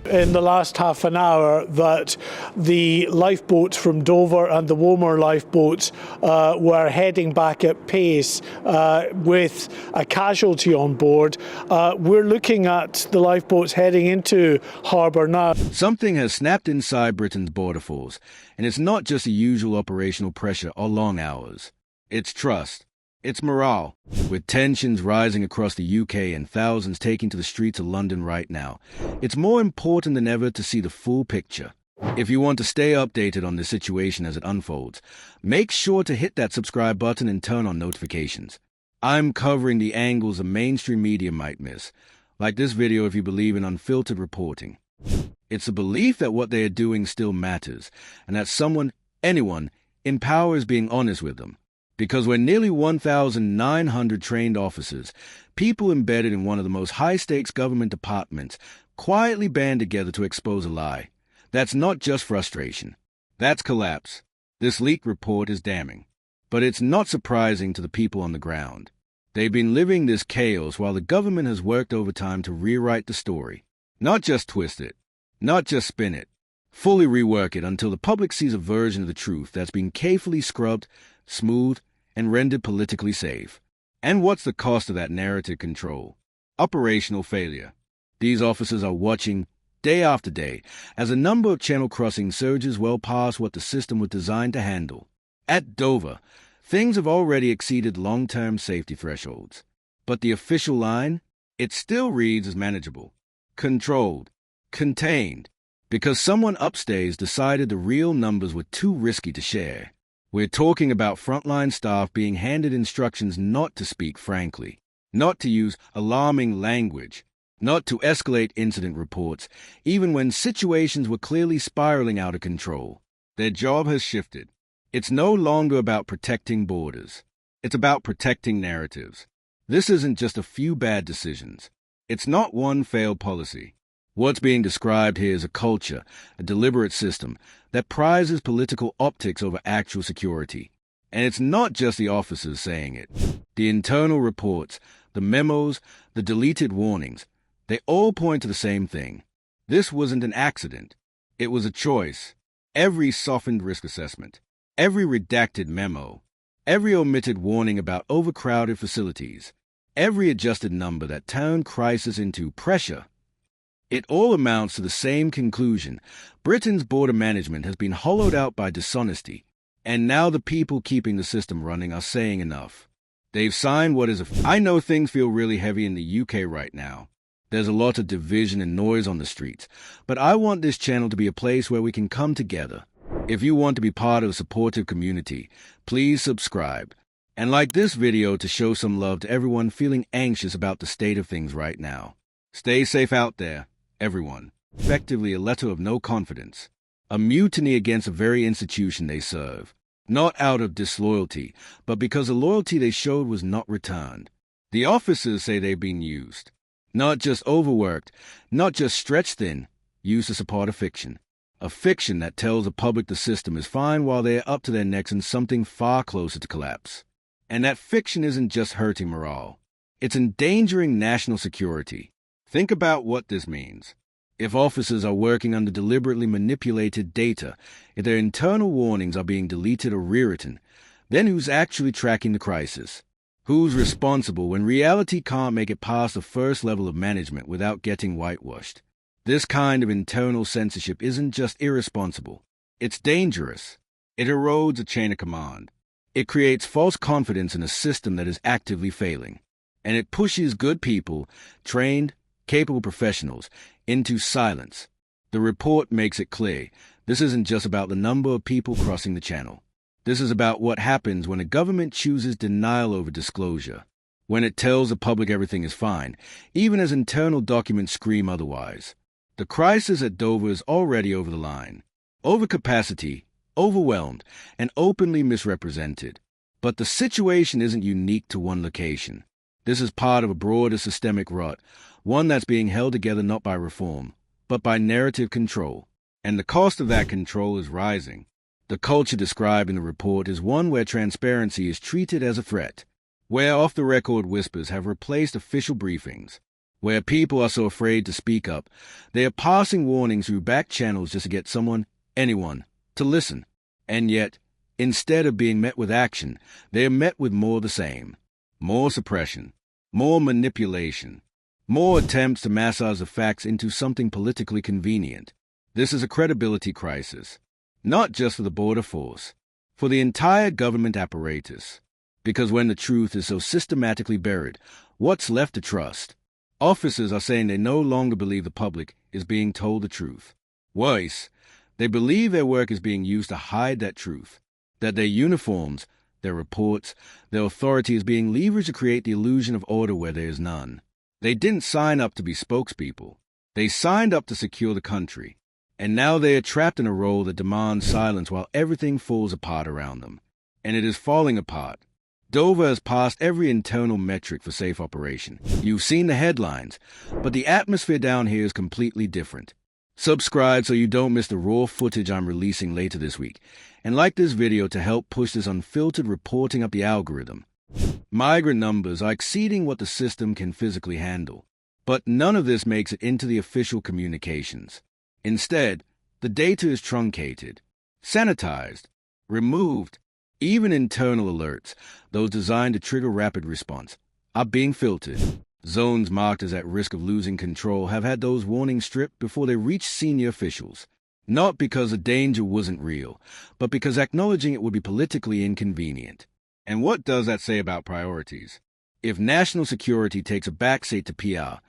in the last half an hour that the lifeboats from Dover and the Womer lifeboats were heading back at pace with a casualty on board. We're looking at the lifeboats heading into harbour now. Something has snapped inside Britain's border force, and it's not just the usual operational pressure or long hours. It's trust. It's morale. With tensions rising across the UK and thousands taking to the streets of London right now, it's more important than ever to see the full picture. If you want to stay updated on the situation as it unfolds, make sure to hit that subscribe button and turn on notifications. I'm covering the angles the mainstream media might miss, like this video if you believe in unfiltered reporting. It's a belief that what they are doing still matters, and that someone, anyone, in power is being honest with them. Because when nearly 1,900 trained officers, people embedded in one of the most high-stakes government departments, quietly band together to expose a lie, that's not just frustration. That's collapse. This leaked report is damning. But it's not surprising to the people on the ground. They've been living this chaos while the government has worked overtime to rewrite the story. Not just twist it. Not just spin it. Fully rework it until the public sees a version of the truth that's been carefully scrubbed, smoothed, and rendered politically safe. And what's the cost of that narrative control? Operational failure. These officers are watching, day after day, as a number of channel crossings surges well past what the system was designed to handle. At Dover, things have already exceeded long-term safety thresholds. But the official line? It still reads as manageable, controlled, contained, because someone upstairs decided the real numbers were too risky to share. We're talking about frontline staff being handed instructions not to speak frankly, not to use alarming language, not to escalate incident reports, even when situations were clearly spiraling out of control. Their job has shifted. It's no longer about protecting borders. It's about protecting narratives. This isn't just a few bad decisions. It's not one failed policy. What's being described here is a culture, a deliberate system, that prizes political optics over actual security. And it's not just the officers saying it. The internal reports, the memos, the deleted warnings, they all point to the same thing. This wasn't an accident. It was a choice. Every softened risk assessment, every redacted memo, every omitted warning about overcrowded facilities, every adjusted number that turned crisis into pressure. It all amounts to the same conclusion. Britain's border management has been hollowed out by dishonesty, and now the people keeping the system running are saying enough. They've signed what is I know things feel really heavy in the UK right now. There's a lot of division and noise on the streets, but I want this channel to be a place where we can come together. If you want to be part of a supportive community, please subscribe. And like this video to show some love to everyone feeling anxious about the state of things right now. Stay safe out there, everyone. Effectively a letter of no confidence. A mutiny against the very institution they serve. Not out of disloyalty, but because the loyalty they showed was not returned. The officers say they've been used. Not just overworked, not just stretched thin, used to support a fiction. A fiction that tells the public the system is fine while they're up to their necks in something far closer to collapse. And that fiction isn't just hurting morale. It's endangering national security. Think about what this means. If officers are working under deliberately manipulated data, if their internal warnings are being deleted or rewritten, then who's actually tracking the crisis? Who's responsible when reality can't make it past the first level of management without getting whitewashed? This kind of internal censorship isn't just irresponsible. It's dangerous. It erodes a chain of command. It creates false confidence in a system that is actively failing. And it pushes good people, trained, capable professionals, into silence. The report makes it clear. This isn't just about the number of people crossing the channel. This is about what happens when a government chooses denial over disclosure. When it tells the public everything is fine, even as internal documents scream otherwise. The crisis at Dover is already over the line. Overcapacity, overwhelmed, and openly misrepresented. But the situation isn't unique to one location. This is part of a broader systemic rut, one that's being held together not by reform, but by narrative control. And the cost of that control is rising. The culture described in the report is one where transparency is treated as a threat, where off-the-record whispers have replaced official briefings, where people are so afraid to speak up, they are passing warnings through back channels just to get anyone, to listen. And yet, instead of being met with action, they are met with more of the same. More suppression, more manipulation, more attempts to massage the facts into something politically convenient. This is a credibility crisis, not just for the border force, for the entire government apparatus. Because when the truth is so systematically buried, what's left to trust? Officers are saying they no longer believe the public is being told the truth. Worse, they believe their work is being used to hide that truth, that their uniforms, their reports, their authority is being leveraged to create the illusion of order where there is none. They didn't sign up to be spokespeople. They signed up to secure the country. And now they are trapped in a role that demands silence while everything falls apart around them. And it is falling apart. Dover has passed every internal metric for safe operation. You've seen the headlines, but the atmosphere down here is completely different. Subscribe so you don't miss the raw footage I'm releasing later this week, and like this video to help push this unfiltered reporting up the algorithm. Migrant numbers are exceeding what the system can physically handle, but none of this makes it into the official communications. Instead, the data is truncated, sanitized, removed. Even internal alerts, those designed to trigger rapid response, are being filtered. Zones marked as at risk of losing control have had those warnings stripped before they reach senior officials. Not because the danger wasn't real, but because acknowledging it would be politically inconvenient. And what does that say about priorities? If national security takes a backseat to PR,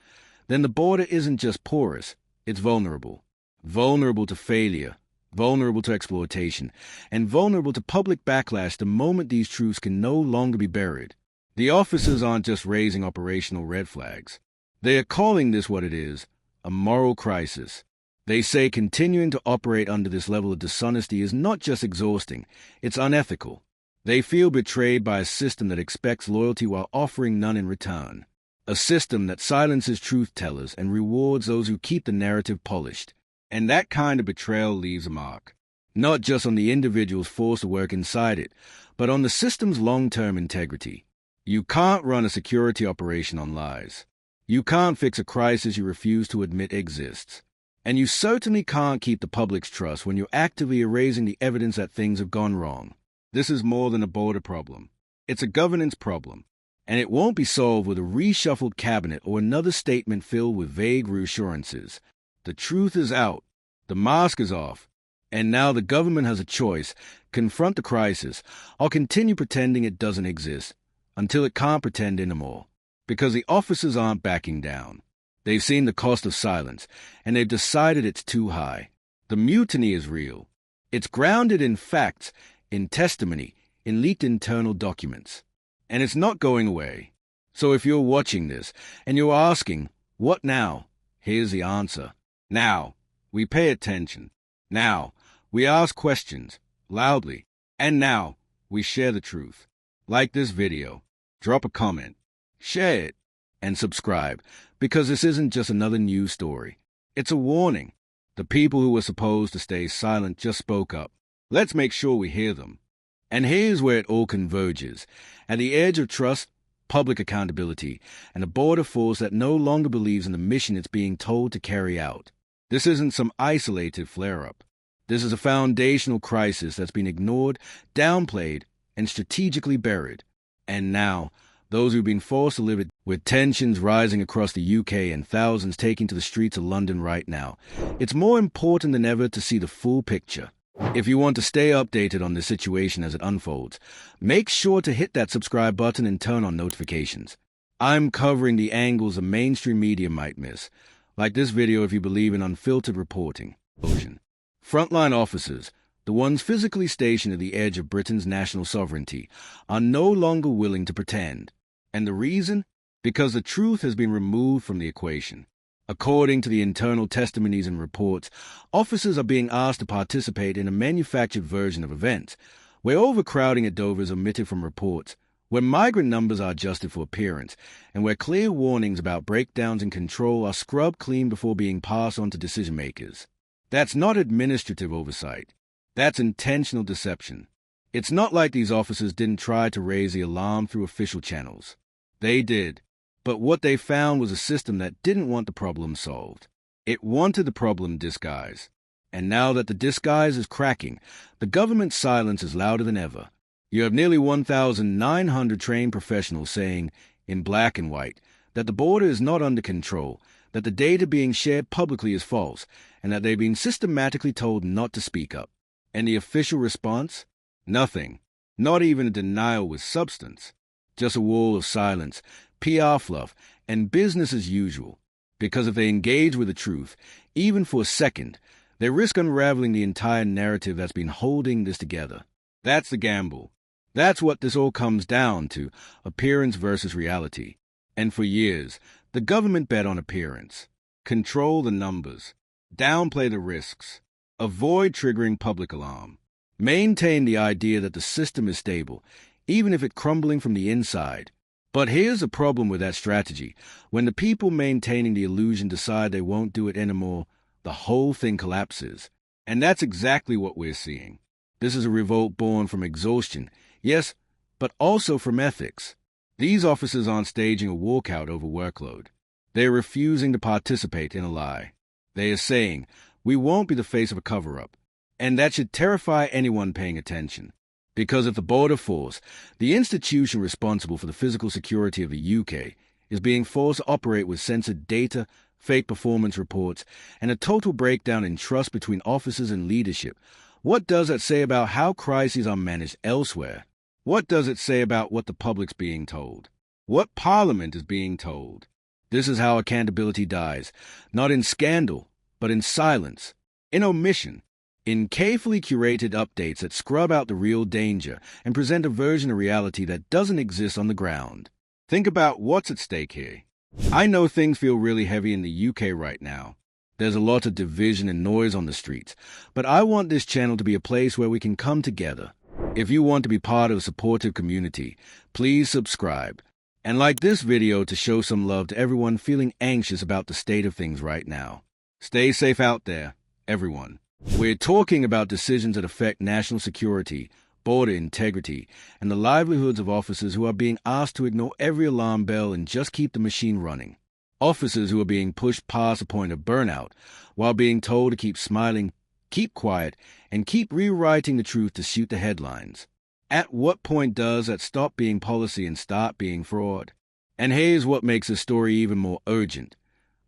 then the border isn't just porous, it's vulnerable. Vulnerable to failure, vulnerable to exploitation, and vulnerable to public backlash the moment these truths can no longer be buried. The officers aren't just raising operational red flags. They are calling this what it is, a moral crisis. They say continuing to operate under this level of dishonesty is not just exhausting, it's unethical. They feel betrayed by a system that expects loyalty while offering none in return. A system that silences truth-tellers and rewards those who keep the narrative polished. And that kind of betrayal leaves a mark, not just on the individuals forced to work inside it, but on the system's long-term integrity. You can't run a security operation on lies. You can't fix a crisis you refuse to admit exists. And you certainly can't keep the public's trust when you're actively erasing the evidence that things have gone wrong. This is more than a border problem. It's a governance problem. And it won't be solved with a reshuffled cabinet or another statement filled with vague reassurances. The truth is out, the mask is off, and now the government has a choice: confront the crisis, or continue pretending it doesn't exist, until it can't pretend anymore. Because the officers aren't backing down. They've seen the cost of silence, and they've decided it's too high. The mutiny is real. It's grounded in facts, in testimony, in leaked internal documents. And it's not going away. So if you're watching this, and you're asking, what now? Here's the answer. Now, we pay attention. Now, we ask questions, loudly. And now, we share the truth. Like this video, drop a comment, share it, and subscribe, because this isn't just another news story. It's a warning. The people who were supposed to stay silent just spoke up. Let's make sure we hear them. And here's where it all converges. At the edge of trust, public accountability, and a border force that no longer believes in the mission it's being told to carry out. This isn't some isolated flare-up. This is a foundational crisis that's been ignored, downplayed, and strategically buried. And now, those who've been forced to live it, with tensions rising across the UK and thousands taking to the streets of London right now, it's more important than ever to see the full picture. If you want to stay updated on the situation as it unfolds, make sure to hit that subscribe button and turn on notifications. I'm covering the angles the mainstream media might miss. Like this video if you believe in unfiltered reporting. Frontline officers, the ones physically stationed at the edge of Britain's national sovereignty, are no longer willing to pretend. And the reason? Because the truth has been removed from the equation. According to the internal testimonies and reports, officers are being asked to participate in a manufactured version of events, where overcrowding at Dover is omitted from reports, where migrant numbers are adjusted for appearance, and where clear warnings about breakdowns in control are scrubbed clean before being passed on to decision-makers. That's not administrative oversight. That's intentional deception. It's not like these officers didn't try to raise the alarm through official channels. They did. But what they found was a system that didn't want the problem solved. It wanted the problem disguised. And now that the disguise is cracking, the government's silence is louder than ever. You have nearly 1,900 trained professionals saying, in black and white, that the border is not under control, that the data being shared publicly is false, and that they've been systematically told not to speak up. And the official response? Nothing. Not even a denial with substance. Just a wall of silence, PR fluff, and business as usual. Because if they engage with the truth, even for a second, they risk unraveling the entire narrative that's been holding this together. That's the gamble. That's what this all comes down to, appearance versus reality. And for years, the government bet on appearance. Control the numbers. Downplay the risks. Avoid triggering public alarm. Maintain the idea that the system is stable, even if it's crumbling from the inside. But here's the problem with that strategy. When the people maintaining the illusion decide they won't do it anymore, the whole thing collapses. And that's exactly what we're seeing. This is a revolt born from exhaustion, yes, but also from ethics. These officers aren't staging a walkout over workload. They're refusing to participate in a lie. They are saying, we won't be the face of a cover-up. And that should terrify anyone paying attention. Because if the border force, the institution responsible for the physical security of the UK, is being forced to operate with censored data, fake performance reports, and a total breakdown in trust between officers and leadership, what does that say about how crises are managed elsewhere? What does it say about what the public's being told? What Parliament is being told? This is how accountability dies, not in scandal, but in silence, in omission, in carefully curated updates that scrub out the real danger and present a version of reality that doesn't exist on the ground. Think about what's at stake here. I know things feel really heavy in the UK right now. There's a lot of division and noise on the streets, but I want this channel to be a place where we can come together. If you want to be part of a supportive community, please subscribe. And like this video to show some love to everyone feeling anxious about the state of things right now. Stay safe out there, everyone. We're talking about decisions that affect national security, border integrity, and the livelihoods of officers who are being asked to ignore every alarm bell and just keep the machine running. Officers who are being pushed past the point of burnout while being told to keep smiling, keep quiet, and keep rewriting the truth to suit the headlines. At what point does that stop being policy and start being fraud? And here's what makes this story even more urgent.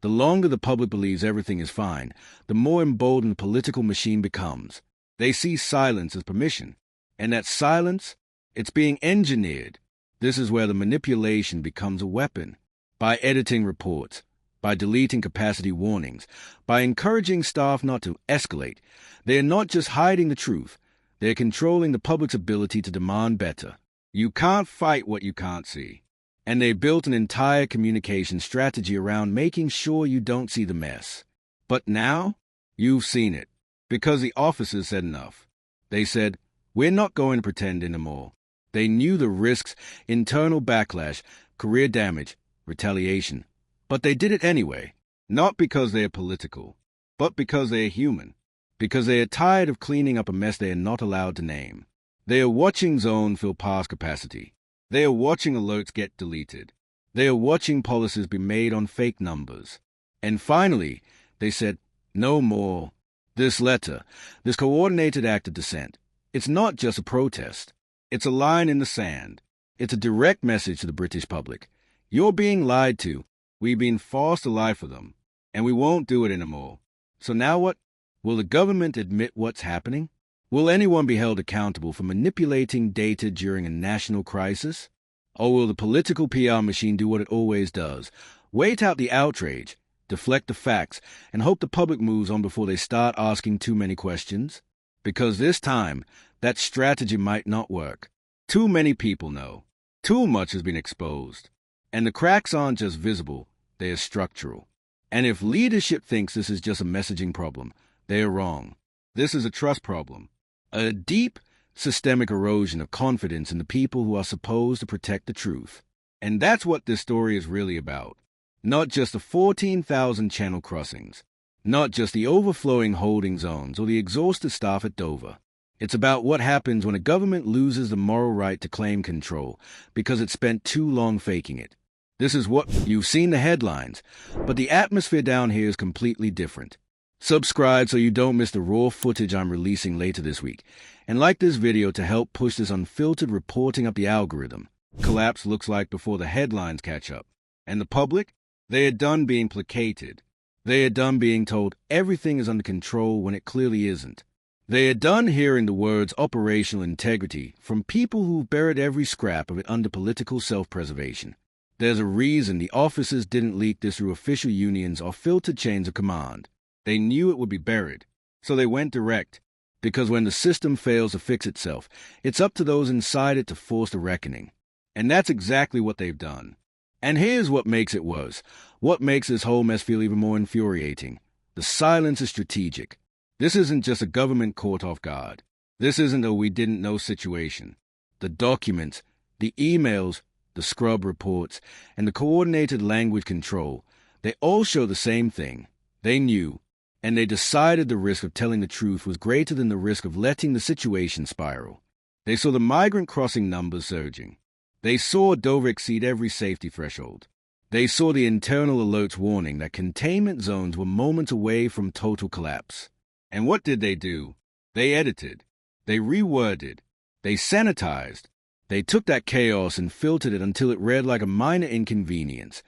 The longer the public believes everything is fine, the more emboldened the political machine becomes. They see silence as permission. And that silence, it's being engineered. This is where the manipulation becomes a weapon. By editing reports, by deleting capacity warnings, by encouraging staff not to escalate, they are not just hiding the truth, they're controlling the public's ability to demand better. You can't fight what you can't see. And they built an entire communication strategy around making sure you don't see the mess. But now, you've seen it. Because the officers said enough. They said, we're not going to pretend anymore. They knew the risks, internal backlash, career damage, retaliation. But they did it anyway. Not because they are political, but because they are human. Because they are tired of cleaning up a mess they are not allowed to name. They are watching zone fill past capacity. They are watching alerts get deleted. They are watching policies be made on fake numbers. And finally, they said, no more. This letter, this coordinated act of dissent, it's not just a protest. It's a line in the sand. It's a direct message to the British public. You're being lied to. We've been forced to lie for them. And we won't do it anymore. So now what? Will the government admit what's happening? Will anyone be held accountable for manipulating data during a national crisis? Or will the political PR machine do what it always does? Wait out the outrage, deflect the facts, and hope the public moves on before they start asking too many questions? Because this time, that strategy might not work. Too many people know. Too much has been exposed. And the cracks aren't just visible, they are structural. And if leadership thinks this is just a messaging problem, they are wrong. This is a trust problem. A deep, systemic erosion of confidence in the people who are supposed to protect the truth. And that's what this story is really about. Not just the 14,000 channel crossings. Not just the overflowing holding zones or the exhausted staff at Dover. It's about what happens when a government loses the moral right to claim control because it spent too long faking it. This is what you've seen the headlines, but the atmosphere down here is completely different. Subscribe so you don't miss the raw footage I'm releasing later this week, and like this video to help push this unfiltered reporting up the algorithm. Collapse looks like before the headlines catch up. And the public? They are done being placated. They are done being told everything is under control when it clearly isn't. They are done hearing the words operational integrity from people who've buried every scrap of it under political self-preservation. There's a reason the officers didn't leak this through official unions or filtered chains of command. They knew it would be buried, so they went direct. Because when the system fails to fix itself, it's up to those inside it to force the reckoning. And that's exactly what they've done. And here's what makes it worse. What makes this whole mess feel even more infuriating. The silence is strategic. This isn't just a government caught off guard. This isn't a we didn't know situation. The documents, the emails, the scrub reports, and the coordinated language control, they all show the same thing. They knew, and they decided the risk of telling the truth was greater than the risk of letting the situation spiral. They saw the migrant crossing numbers surging. They saw Dover exceed every safety threshold. They saw the internal alerts warning that containment zones were moments away from total collapse. And what did they do? They edited. They reworded. They sanitized. They took that chaos and filtered it until it read like a minor inconvenience,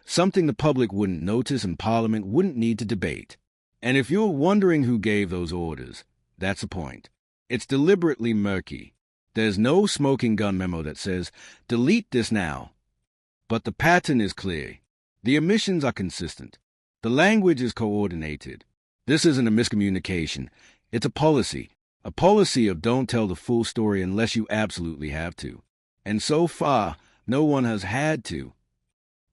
something the public wouldn't notice and Parliament wouldn't need to debate. And if you're wondering who gave those orders, that's the point. It's deliberately murky. There's no smoking gun memo that says, delete this now. But the pattern is clear. The omissions are consistent. The language is coordinated. This isn't a miscommunication. It's a policy of don't tell the full story unless you absolutely have to. And so far, no one has had to.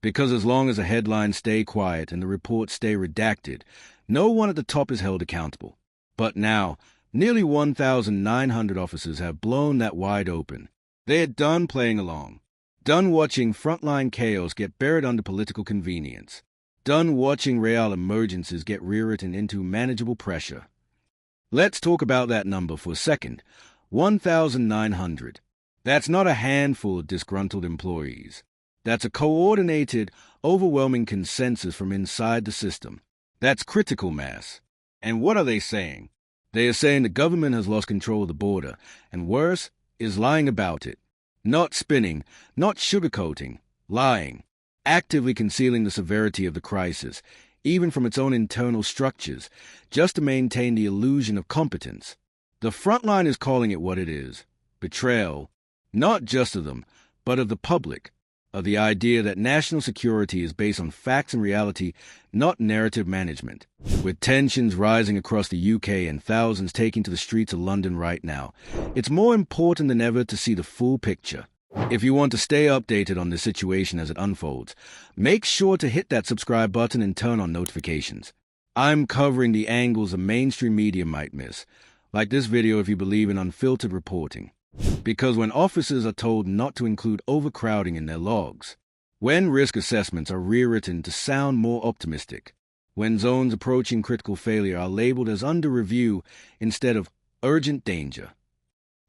Because as long as the headlines stay quiet and the reports stay redacted, no one at the top is held accountable. But now, nearly 1,900 officers have blown that wide open. They are done playing along. Done watching frontline chaos get buried under political convenience. Done watching real emergencies get rewritten into manageable pressure. Let's talk about that number for a second. 1,900. That's not a handful of disgruntled employees. That's a coordinated, overwhelming consensus from inside the system. That's critical mass. And what are they saying? They are saying the government has lost control of the border, and worse, is lying about it. Not spinning, not sugarcoating, lying. Actively concealing the severity of the crisis, even from its own internal structures, just to maintain the illusion of competence. The front line is calling it what it is. Betrayal, not just of them, but of the public, of the idea that national security is based on facts and reality, not narrative management. With tensions rising across the UK and thousands taking to the streets of London right now, it's more important than ever to see the full picture. If you want to stay updated on the situation as it unfolds, make sure to hit that subscribe button and turn on notifications. I'm covering the angles a mainstream media might miss, like this video if you believe in unfiltered reporting. Because when officers are told not to include overcrowding in their logs, when risk assessments are rewritten to sound more optimistic, when zones approaching critical failure are labeled as under review instead of urgent danger,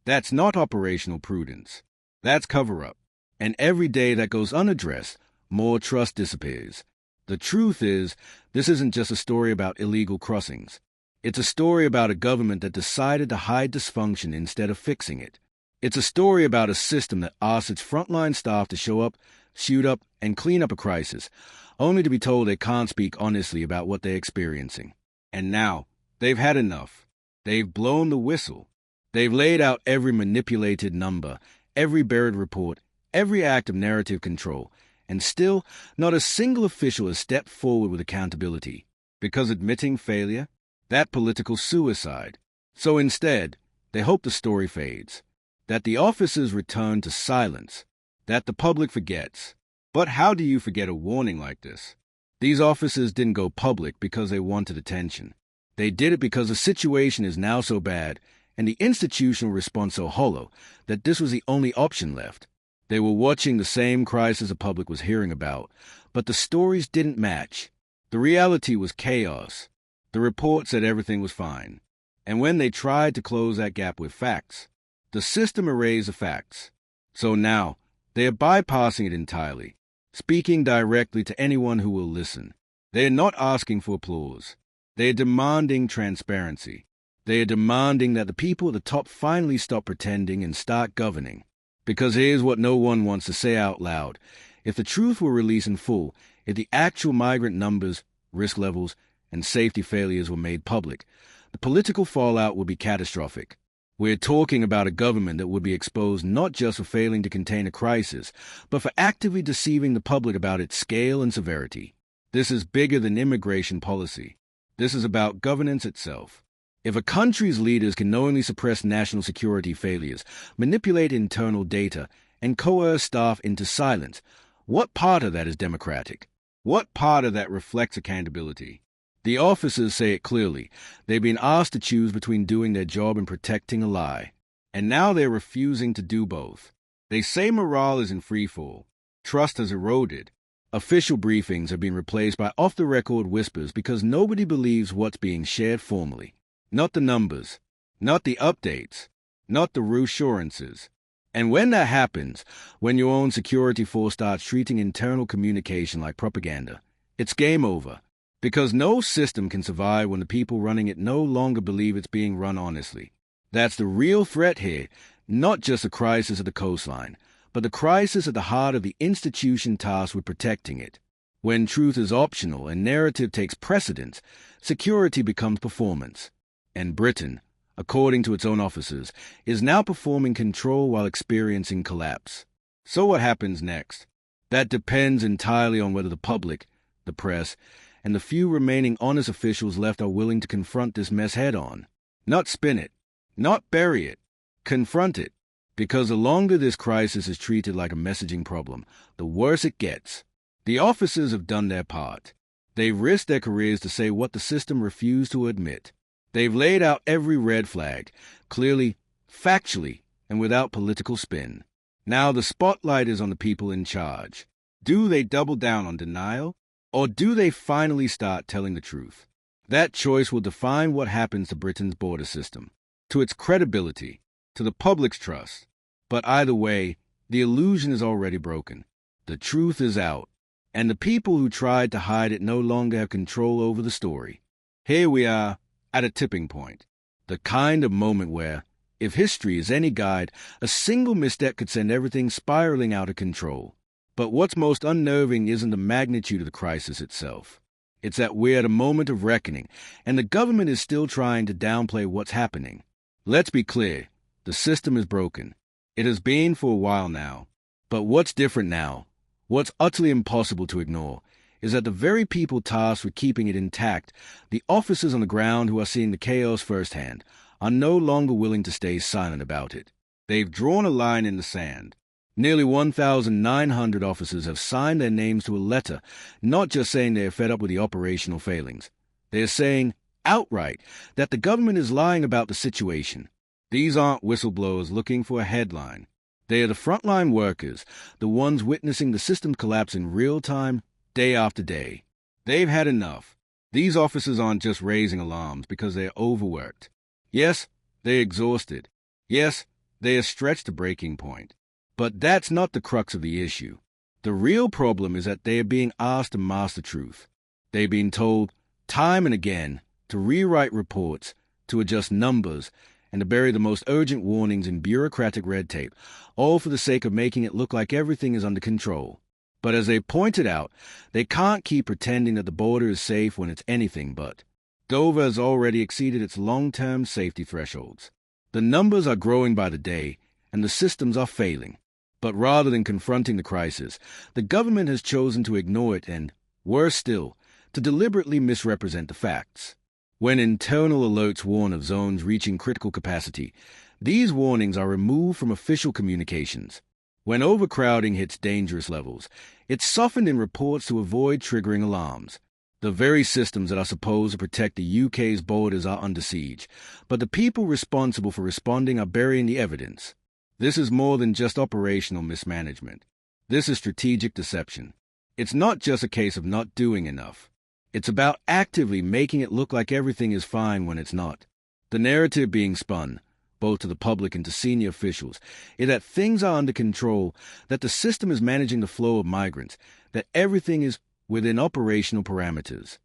that's not operational prudence. That's cover-up. And every day that goes unaddressed, more trust disappears. The truth is, this isn't just a story about illegal crossings. It's a story about a government that decided to hide dysfunction instead of fixing it. It's a story about a system that asks its frontline staff to show up, suit up, and clean up a crisis, only to be told they can't speak honestly about what they're experiencing. And now, they've had enough. They've blown the whistle. They've laid out every manipulated number, every buried report, every act of narrative control, and still not a single official has stepped forward with accountability, because admitting failure, that political suicide. So instead, they hope the story fades, that the officers return to silence, that the public forgets. But how do you forget a warning like this? These officers didn't go public because they wanted attention. They did it because the situation is now so bad and the institutional response so hollow that this was the only option left. They were watching the same crisis the public was hearing about, but the stories didn't match. The reality was chaos. The report said everything was fine. And when they tried to close that gap with facts, the system erased the facts. So now, they are bypassing it entirely. speaking directly to anyone who will listen. They are not asking for applause. They are demanding transparency. They are demanding that the people at the top finally stop pretending and start governing. Because here's what no one wants to say out loud. If the truth were released in full, if the actual migrant numbers, risk levels, and safety failures were made public, the political fallout would be catastrophic. We're talking about a government that would be exposed not just for failing to contain a crisis, but for actively deceiving the public about its scale and severity. This is bigger than immigration policy. This is about governance itself. If a country's leaders can knowingly suppress national security failures, manipulate internal data, and coerce staff into silence, what part of that is democratic? What part of that reflects accountability? The officers say it clearly. They've been asked to choose between doing their job and protecting a lie. And now they're refusing to do both. They say morale is in freefall. Trust has eroded. Official briefings have been replaced by off-the-record whispers because nobody believes what's being shared formally. Not the numbers, not the updates, not the reassurances. And when that happens, when your own security force starts treating internal communication like propaganda, it's game over. Because no system can survive when the people running it no longer believe it's being run honestly. That's the real threat here, not just a crisis at the coastline, but the crisis at the heart of the institution tasked with protecting it. When truth is optional and narrative takes precedence, security becomes performance. And Britain, according to its own officers, is now performing control while experiencing collapse. So what happens next? That depends entirely on whether the public, the press, and the few remaining honest officials left are willing to confront this mess head-on. Not spin it, not bury it, confront it. Because the longer this crisis is treated like a messaging problem, the worse it gets. The officers have done their part. They've risked their careers to say what the system refused to admit. They've laid out every red flag, clearly, factually, and without political spin. Now the spotlight is on the people in charge. Do they double down on denial, or do they finally start telling the truth? That choice will define what happens to Britain's border system, to its credibility, to the public's trust. But either way, the illusion is already broken. The truth is out, and the people who tried to hide it no longer have control over the story. Here we are, at a tipping point, the kind of moment where, if history is any guide, a single misstep could send everything spiraling out of control. But what's most unnerving isn't the magnitude of the crisis itself. It's that we're at a moment of reckoning, and the government is still trying to downplay what's happening. Let's be clear, the system is broken. It has been for a while now. But what's different now, what's utterly impossible to ignore, is that the very people tasked with keeping it intact, the officers on the ground who are seeing the chaos firsthand, are no longer willing to stay silent about it. They've drawn a line in the sand. Nearly 1,900 officers have signed their names to a letter, not just saying they are fed up with the operational failings. They are saying, outright, that the government is lying about the situation. These aren't whistleblowers looking for a headline. They are the frontline workers, the ones witnessing the system collapse in real time, day after day. They've had enough. These officers aren't just raising alarms because they are overworked. Yes, they're exhausted. Yes, they are stretched to breaking point. But that's not the crux of the issue. The real problem is that they are being asked to mask the truth. They've been told, time and again, to rewrite reports, to adjust numbers, and to bury the most urgent warnings in bureaucratic red tape, all for the sake of making it look like everything is under control. But as they pointed out, they can't keep pretending that the border is safe when it's anything but. Dover has already exceeded its long-term safety thresholds. The numbers are growing by the day, and the systems are failing. But rather than confronting the crisis, the government has chosen to ignore it and, worse still, to deliberately misrepresent the facts. When internal alerts warn of zones reaching critical capacity, these warnings are removed from official communications. When overcrowding hits dangerous levels, it's softened in reports to avoid triggering alarms. The very systems that are supposed to protect the UK's borders are under siege, but the people responsible for responding are burying the evidence. This is more than just operational mismanagement. This is strategic deception. It's not just a case of not doing enough. It's about actively making it look like everything is fine when it's not. The narrative being spun, both to the public and to senior officials, is that things are under control, that the system is managing the flow of migrants, that everything is within operational parameters.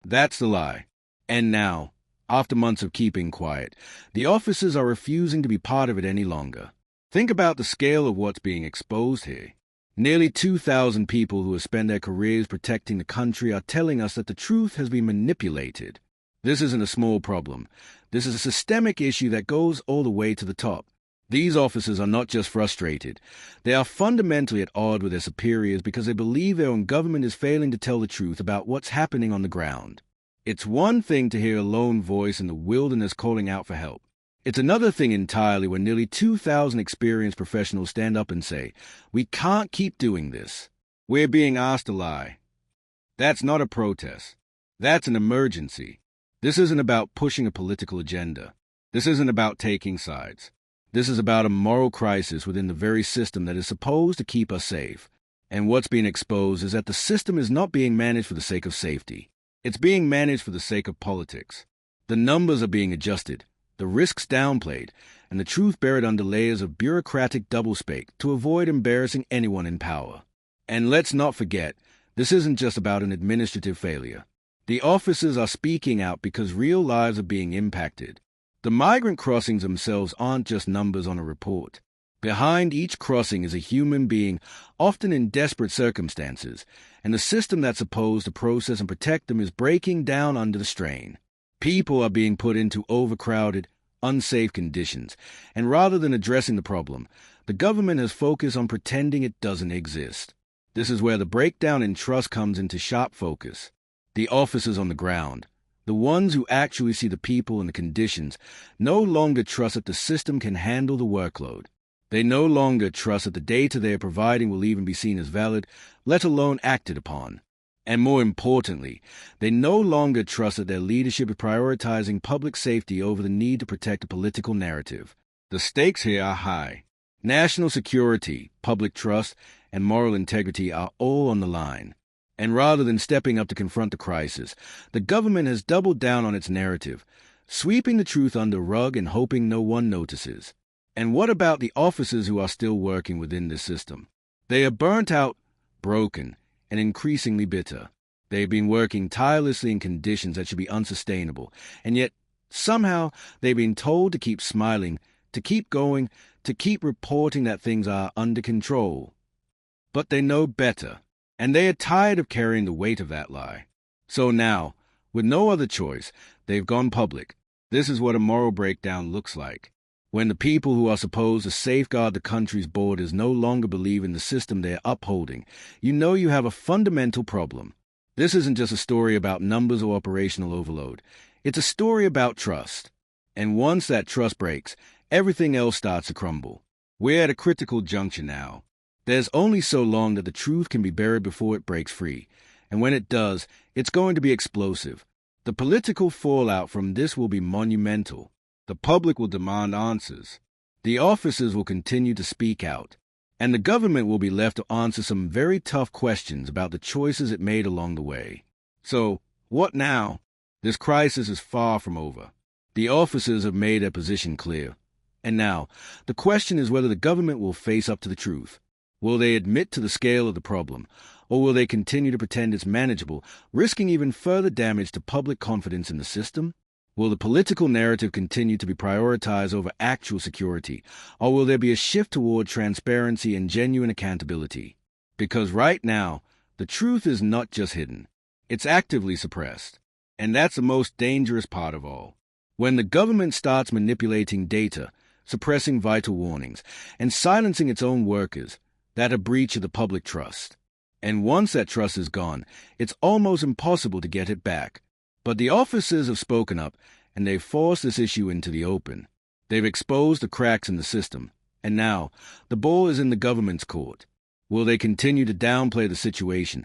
That's the lie. And now, after months of keeping quiet, the officers are refusing to be part of it any longer. Think about the scale of what's being exposed here. Nearly 2,000 people who have spent their careers protecting the country are telling us that the truth has been manipulated. This isn't a small problem. This is a systemic issue that goes all the way to the top. These officers are not just frustrated. They are fundamentally at odds with their superiors because they believe their own government is failing to tell the truth about what's happening on the ground. It's one thing to hear a lone voice in the wilderness calling out for help. It's another thing entirely when nearly 2,000 experienced professionals stand up and say, "We can't keep doing this. We're being asked to lie." That's not a protest. That's an emergency. This isn't about pushing a political agenda. This isn't about taking sides. This is about a moral crisis within the very system that is supposed to keep us safe. And what's being exposed is that the system is not being managed for the sake of safety. It's being managed for the sake of politics. The numbers are being adjusted, the risks downplayed, and the truth buried under layers of bureaucratic doublespeak to avoid embarrassing anyone in power. And let's not forget, this isn't just about an administrative failure. The officers are speaking out because real lives are being impacted. The migrant crossings themselves aren't just numbers on a report. Behind each crossing is a human being, often in desperate circumstances, and the system that's supposed to process and protect them is breaking down under the strain. People are being put into overcrowded, unsafe conditions, and rather than addressing the problem, the government has focused on pretending it doesn't exist. This is where the breakdown in trust comes into sharp focus. The officers on the ground, the ones who actually see the people and the conditions, no longer trust that the system can handle the workload. They no longer trust that the data they are providing will even be seen as valid, let alone acted upon. And more importantly, they no longer trust that their leadership is prioritizing public safety over the need to protect a political narrative. The stakes here are high. National security, public trust, and moral integrity are all on the line. And rather than stepping up to confront the crisis, the government has doubled down on its narrative, sweeping the truth under the rug and hoping no one notices. And what about the officers who are still working within this system? They are burnt out, broken, and increasingly bitter. They've been working tirelessly in conditions that should be unsustainable, and yet somehow they've been told to keep smiling, to keep going, to keep reporting that things are under control. But they know better, and they are tired of carrying the weight of that lie. So now, with no other choice, they've gone public. This is what a moral breakdown looks like. When the people who are supposed to safeguard the country's borders no longer believe in the system they are upholding, you know you have a fundamental problem. This isn't just a story about numbers or operational overload. It's a story about trust. And once that trust breaks, everything else starts to crumble. We're at a critical juncture now. There's only so long that the truth can be buried before it breaks free. And when it does, it's going to be explosive. The political fallout from this will be monumental. The public will demand answers. The officers will continue to speak out. And the government will be left to answer some very tough questions about the choices it made along the way. So, what now? This crisis is far from over. The officers have made their position clear. And now, the question is whether the government will face up to the truth. Will they admit to the scale of the problem, or will they continue to pretend it's manageable, risking even further damage to public confidence in the system? Will the political narrative continue to be prioritized over actual security, or will there be a shift toward transparency and genuine accountability? Because right now, the truth is not just hidden, it's actively suppressed. And that's the most dangerous part of all. When the government starts manipulating data, suppressing vital warnings, and silencing its own workers, that's a breach of the public trust. And once that trust is gone, it's almost impossible to get it back. But the officers have spoken up, and they've forced this issue into the open. They've exposed the cracks in the system, and now the ball is in the government's court. Will they continue to downplay the situation,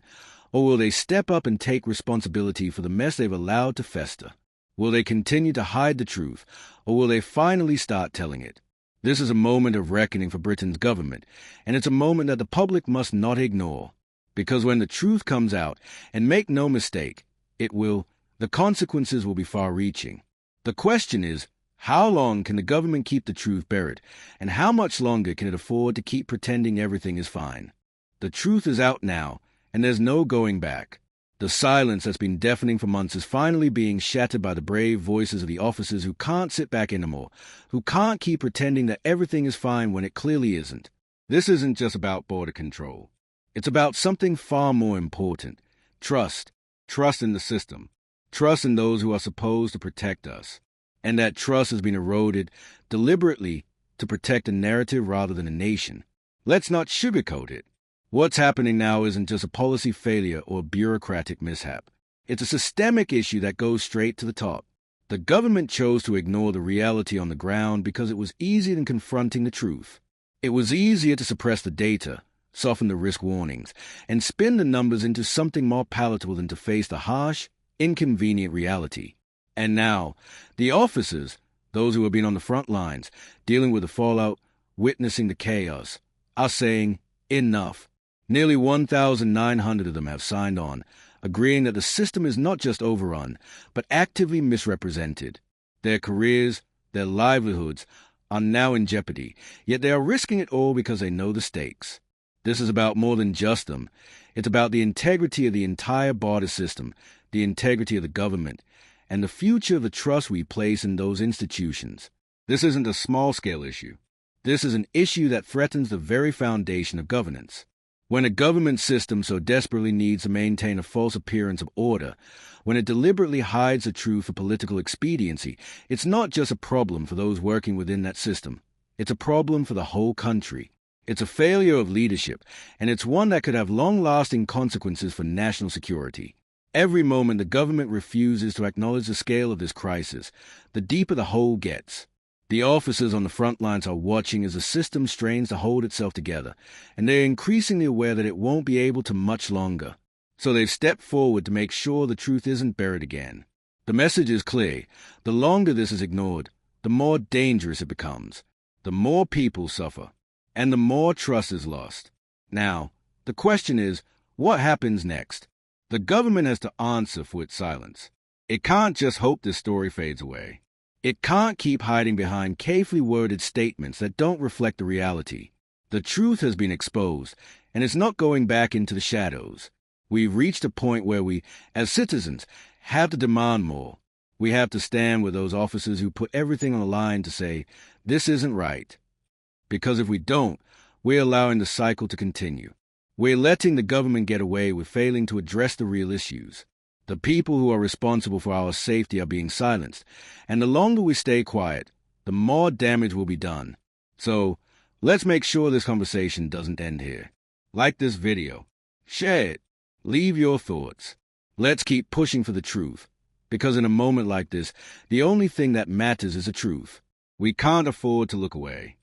or will they step up and take responsibility for the mess they've allowed to fester? Will they continue to hide the truth, or will they finally start telling it? This is a moment of reckoning for Britain's government, and it's a moment that the public must not ignore. Because when the truth comes out, and make no mistake, the consequences will be far-reaching. The question is, how long can the government keep the truth buried, and how much longer can it afford to keep pretending everything is fine? The truth is out now, and there's no going back. The silence that's been deafening for months is finally being shattered by the brave voices of the officers who can't sit back anymore, who can't keep pretending that everything is fine when it clearly isn't. This isn't just about border control. It's about something far more important. Trust. Trust in the system. Trust in those who are supposed to protect us. And that trust has been eroded deliberately to protect a narrative rather than a nation. Let's not sugarcoat it. What's happening now isn't just a policy failure or a bureaucratic mishap. It's a systemic issue that goes straight to the top. The government chose to ignore the reality on the ground because it was easier than confronting the truth. It was easier to suppress the data, soften the risk warnings, and spin the numbers into something more palatable than to face the harsh, inconvenient reality. And now, the officers, those who have been on the front lines, dealing with the fallout, witnessing the chaos, are saying, enough. Nearly 1,900 of them have signed on, agreeing that the system is not just overrun, but actively misrepresented. Their careers, their livelihoods, are now in jeopardy, yet they are risking it all because they know the stakes. This is about more than just them. It's about the integrity of the entire border system, the integrity of the government, and the future of the trust we place in those institutions. This isn't a small-scale issue. This is an issue that threatens the very foundation of governance. When a government system so desperately needs to maintain a false appearance of order, when it deliberately hides the truth for political expediency, it's not just a problem for those working within that system. It's a problem for the whole country. It's a failure of leadership, and it's one that could have long-lasting consequences for national security. Every moment the government refuses to acknowledge the scale of this crisis, the deeper the hole gets. The officers on the front lines are watching as the system strains to hold itself together, and they're increasingly aware that it won't be able to much longer. So they've stepped forward to make sure the truth isn't buried again. The message is clear. The longer this is ignored, the more dangerous it becomes. The more people suffer, and the more trust is lost. Now, the question is, what happens next? The government has to answer for its silence. It can't just hope this story fades away. It can't keep hiding behind carefully worded statements that don't reflect the reality. The truth has been exposed, and it's not going back into the shadows. We've reached a point where we, as citizens, have to demand more. We have to stand with those officers who put everything on the line to say, this isn't right. Because if we don't, we're allowing the cycle to continue. We're letting the government get away with failing to address the real issues. The people who are responsible for our safety are being silenced, and the longer we stay quiet, the more damage will be done. So, let's make sure this conversation doesn't end here. Like this video. Share it. Leave your thoughts. Let's keep pushing for the truth, because in a moment like this, the only thing that matters is the truth. We can't afford to look away.